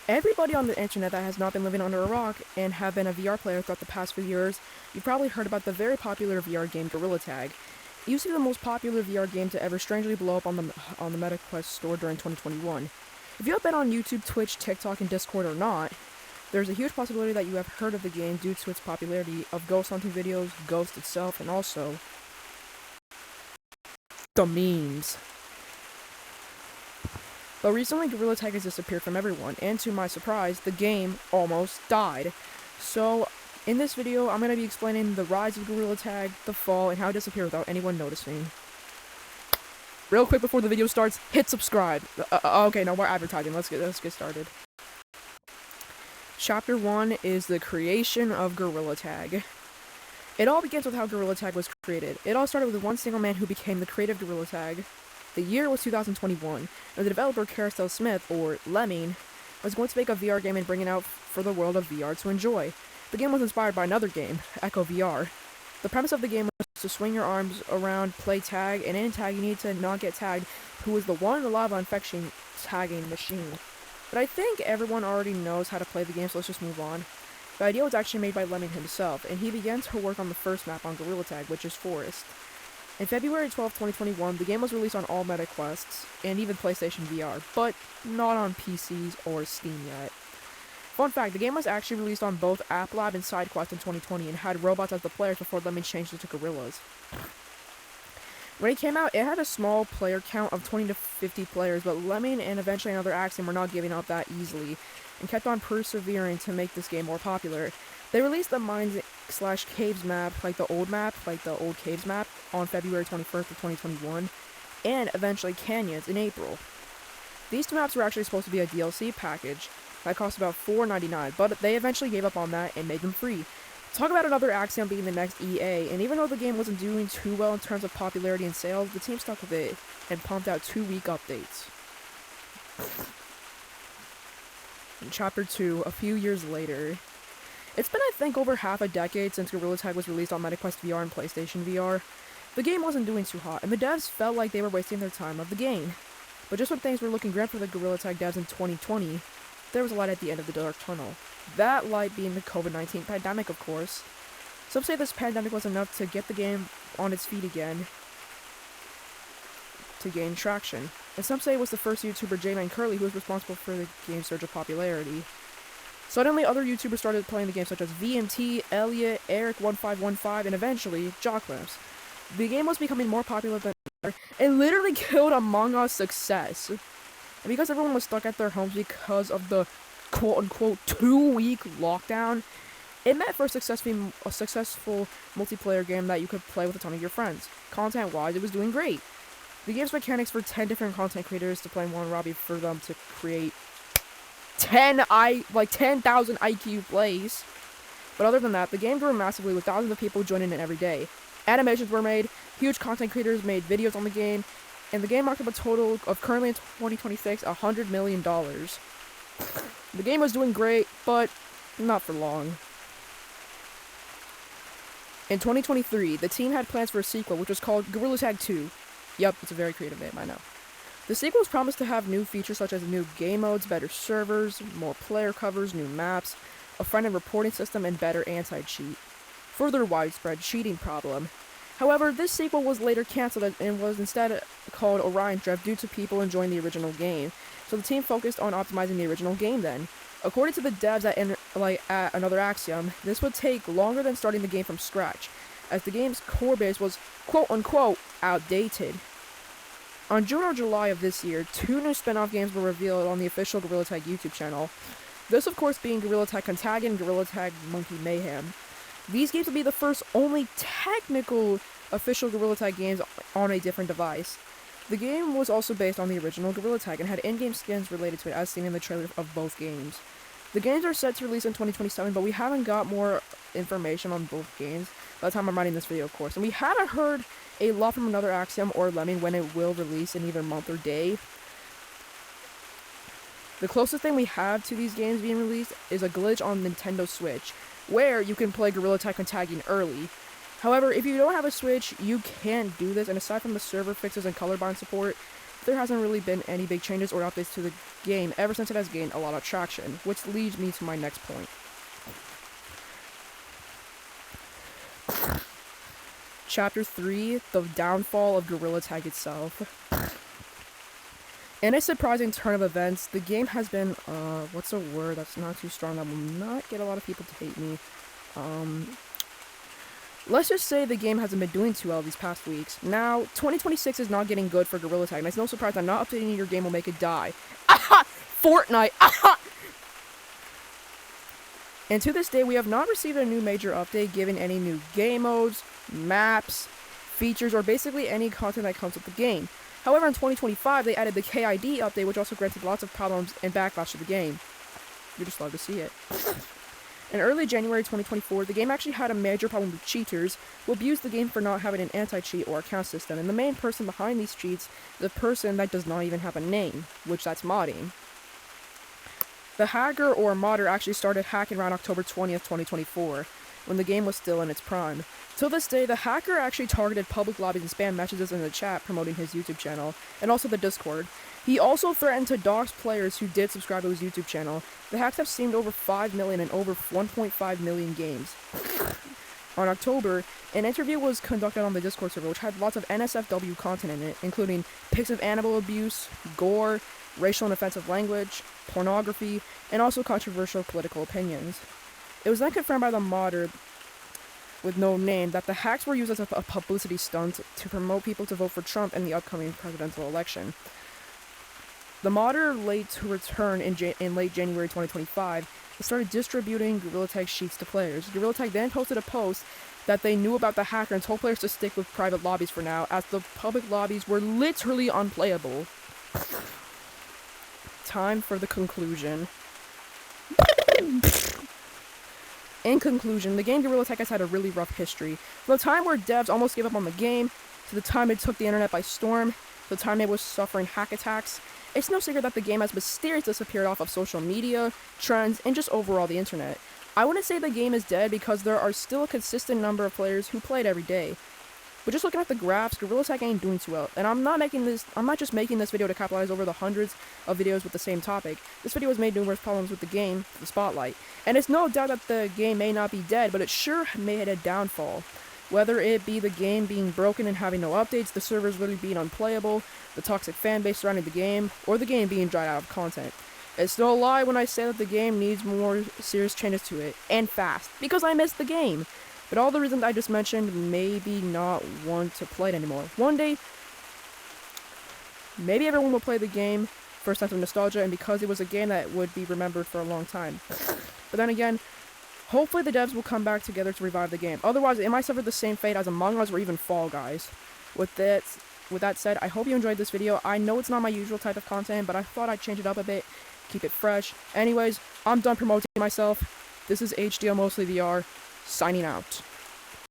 Everybody on the internet that has not been living under a rock and have been a VR player throughout the past few years, you've probably heard about the very popular VR game Gorilla Tag. It used to be the most popular VR game to ever strangely blow up on the MetaQuest store during 2021. If you have been on YouTube, Twitch, TikTok, and Discord or not, there's a huge possibility that you have heard of the game due to its popularity of ghost hunting videos, Ghost itself, and also the memes. But recently, Gorilla Tag has disappeared from everyone, and to my surprise, the game almost died. So, in this video, I'm going to be explaining the rise of Gorilla Tag, the fall, and how it disappeared without anyone noticing. Real quick before the video starts, hit subscribe. Okay, no more advertising. Let's get started. Chapter 1 is the creation of Gorilla Tag. It all begins with how Gorilla Tag was created. It all started with one single man who became the creator of Gorilla Tag. The year was 2021, and the developer Carousel Smith, or Lemming, was going to make a VR game and bring it out for the world of VR to enjoy. The game was inspired by another game, Echo VR. The premise of the game was to swing your arms around, play tag, and in tag you need to not get tagged, who is the one lava infection tagging machine. But I think everyone already knows how to play the game, so let's just move on. The idea was actually made by Lemming himself, and he began to work on the first map on Gorilla Tag, which is Forest. In February 12, 2021, the game was released on all MetaQuests, and even PlayStation VR, but not on PCs or Steam yet. Fun fact, the game was actually released on both AppLab and SideQuest in 2020, and had robots as the players before Lemming changed it to gorillas. When it came out, it had a small player count of 20 to 50 players, but Lemming and eventually another Axiom were not giving up that easily, and kept on persevering to make this game more popular. They released the Mines/Caves map, like the old Caves map, on February 21st of 2021, and eventually Canyons in April. These two maps were actually supposed to be a DLC package that cost about $4.99, but they eventually gave up on that and made them free. Talk about another Axiom being the next EA, and even though the game wasn't doing too well in terms of popularity and sales, the team stuck with it and pumped out 2-week updates. In Chapter 2, a few years later. It's been, I think, over half a decade since Gorilla Tag was released on MetaQuest VR and PlayStation VR. The game wasn't doing too hot, and the devs felt like they were wasting their time of the game. But just when things were looking grim for the Gorilla Tag devs in 2020, there was a light at the end of the dark tunnel. That light being the COVID-19 pandemic, of course. Some say this pandemic was enough to get the game on its feet again, to gain traction. And some say it was the first YouTuber J-Man Curly who was responsible for the game's surge of popularity. Suddenly, other YouTubers started playing the game, such as VMT, Elliot, Eric1515, and eventually, Jocklamps. The game was becoming more popular than ever, and literally killed Among Us success. And because everyone was stuck at their homes because of the quote-unquote 2-week lockdown, it meant for a successful multiplayer game that you could play with a ton of your friends. Content-wise, it was doing great. The game's mechanics for 10 different content creators to play in one lobby for them to create 10,000 IQ plays. But other than that, the game grew massively with thousands of people joining in every day. Animations were made, huge content creators made videos on the game, and the game marked up a total of, currently in 2026, $100 million. The game was doing great, but not for long. In 2023, the team had plans for a sequel, which was called Gorilla Tag 2. Yup, it's a very creative name, I know. The sequels promised to have new features such as new game modes, better servers, more player covers, new maps, a front-end reporting system, and better anti-cheat. Further widespread cheating problem. However, this sequel was later cancelled and was instead called Orion Drift due to people enjoying the original game, so the team focused on optimizing the original game then. According to the devs at Another Axiom, this would take longer than starting the game from scratch, as the game's core base was quote-unquote outdated. On June or July of this year, 2 new spin-off games were revealed on the official Gorilla Tag YouTube channel. This, of course, being Gorilla Tag Contagion and Gorilla Tag Monkey Mayhem. These games would be the first only technical official Gorilla Tag games on a different device. The game was also based on the original Gorilla Tag and had in-game skins related to it, as seen in the trailer of both games. The games are set to release in 2027, but we haven't got more information on both games by the time I'm writing this video, of course. And we haven't heard a lot from Another Axiom or Lemming when it will release in either month or day. The closest thing we have to these games being released is a glitch on Nintendo Switch, where you can play Gorilla Tag Contagion early. However, if you don't have a Switch, you can't do this, and aside from the server fixes and colorblind support, there hasn't really been any big changes or updates to the game ever since it has gained a lot of traction, which leads me to my next point. Chapter 3, the downfall of Gorilla Tag itself. In a surprising turn of events, the game has been, what's a word that's not too strong that will not get a lot of people to hate me? Let's just say the game hasn't been doing too well these past weeks. Now, 2026 is not getting good for Gorilla Tag, and it's no surprise that not updating your game will make it die. Aha! Fortnite! Aha! And to this day, we have not received a new major update giving any new game modes, maps, features, or basically any content that comes with the game. However, in 2025, they added the KID update, which also granted lots of problems and backlash to the game. You just love to see it. In early January 2024, the game actually had a major problem with cheaters who abused the game for not having an anti-cheat or account system, and the main person behind these cheats is a person that does not even have a name, which that's modding. The hacker or modder actually started hacking around October 20th, 2024, when the game was still in its prime. Till this day, the hacker actually targeted public lobbies and spam messages in the chat promoting his YouTube channel, and also the Discord. He also threatened to dox players who did subscribe to his YouTube channel. The hacks have streamed over 5 million and over 1.5 million games. On October, an interview was conducted on the Discord server, which had lots of NSFW content in it, including pics of animal abuse, gore, racial and offensive language, pornography, and also controversial political opinions. It was then confirmed by the modder with no name that the hacks were used as a publicity stunt to promote people to vote for Trump in the upcoming presidential election. The modder, late to return in late January 2025, started distributing Gorilla Tag sheets to players. Gorilla Tag then posted a post that they knew about the hacker and told players to stick with private lobbies for now, as the public lobbies were literally unplayable. Time for the conclusion. In conclusion, the game Gorilla Tag has had a really rough history. From the time where devs almost gave up on the game, to the time it took the internet by storm, to the time it was suffering hack attacks, it's no secret that the game has mysteriously disappeared off of social media, trends, and just overall the internet. I wouldn't say the game is dead because there are still a consistent number of players who play it every day. But just looking at the graphs, Gorilla Tag ain't doing too well. And I'm not just making this video to capitalize over the hundreds of videos with the same topic. This video has made numerous problems with the game, the spotlight. And it's no doubt that the game may not be dead, but it sure made a downfall. Whether it be the game being broken and having no updates, the servers really being unplayable, the toxic fanbase surrounding the game, or the game being dried out of content. It's no lie when I say that the game needs more serious changes to it, and fast, because I missed the game. But all the reasons I just mentioned maybe not want to play it anymore. One day, maybe everyone will play the game for a sense of nostalgia, and because it was a game that would be remembered for a long time. But then again, hopefully the devs will come back together to revive the game. Otherwise, it might suffer the same fate as Among Us or even Fall Guys. With that said, I hope you enjoyed this video. I know it's not my usual type of content, but I thought I'd change it up a bit, keep it fresh. Anyways, I'm done promoting myself. This is HDL Mostly VR, signing out.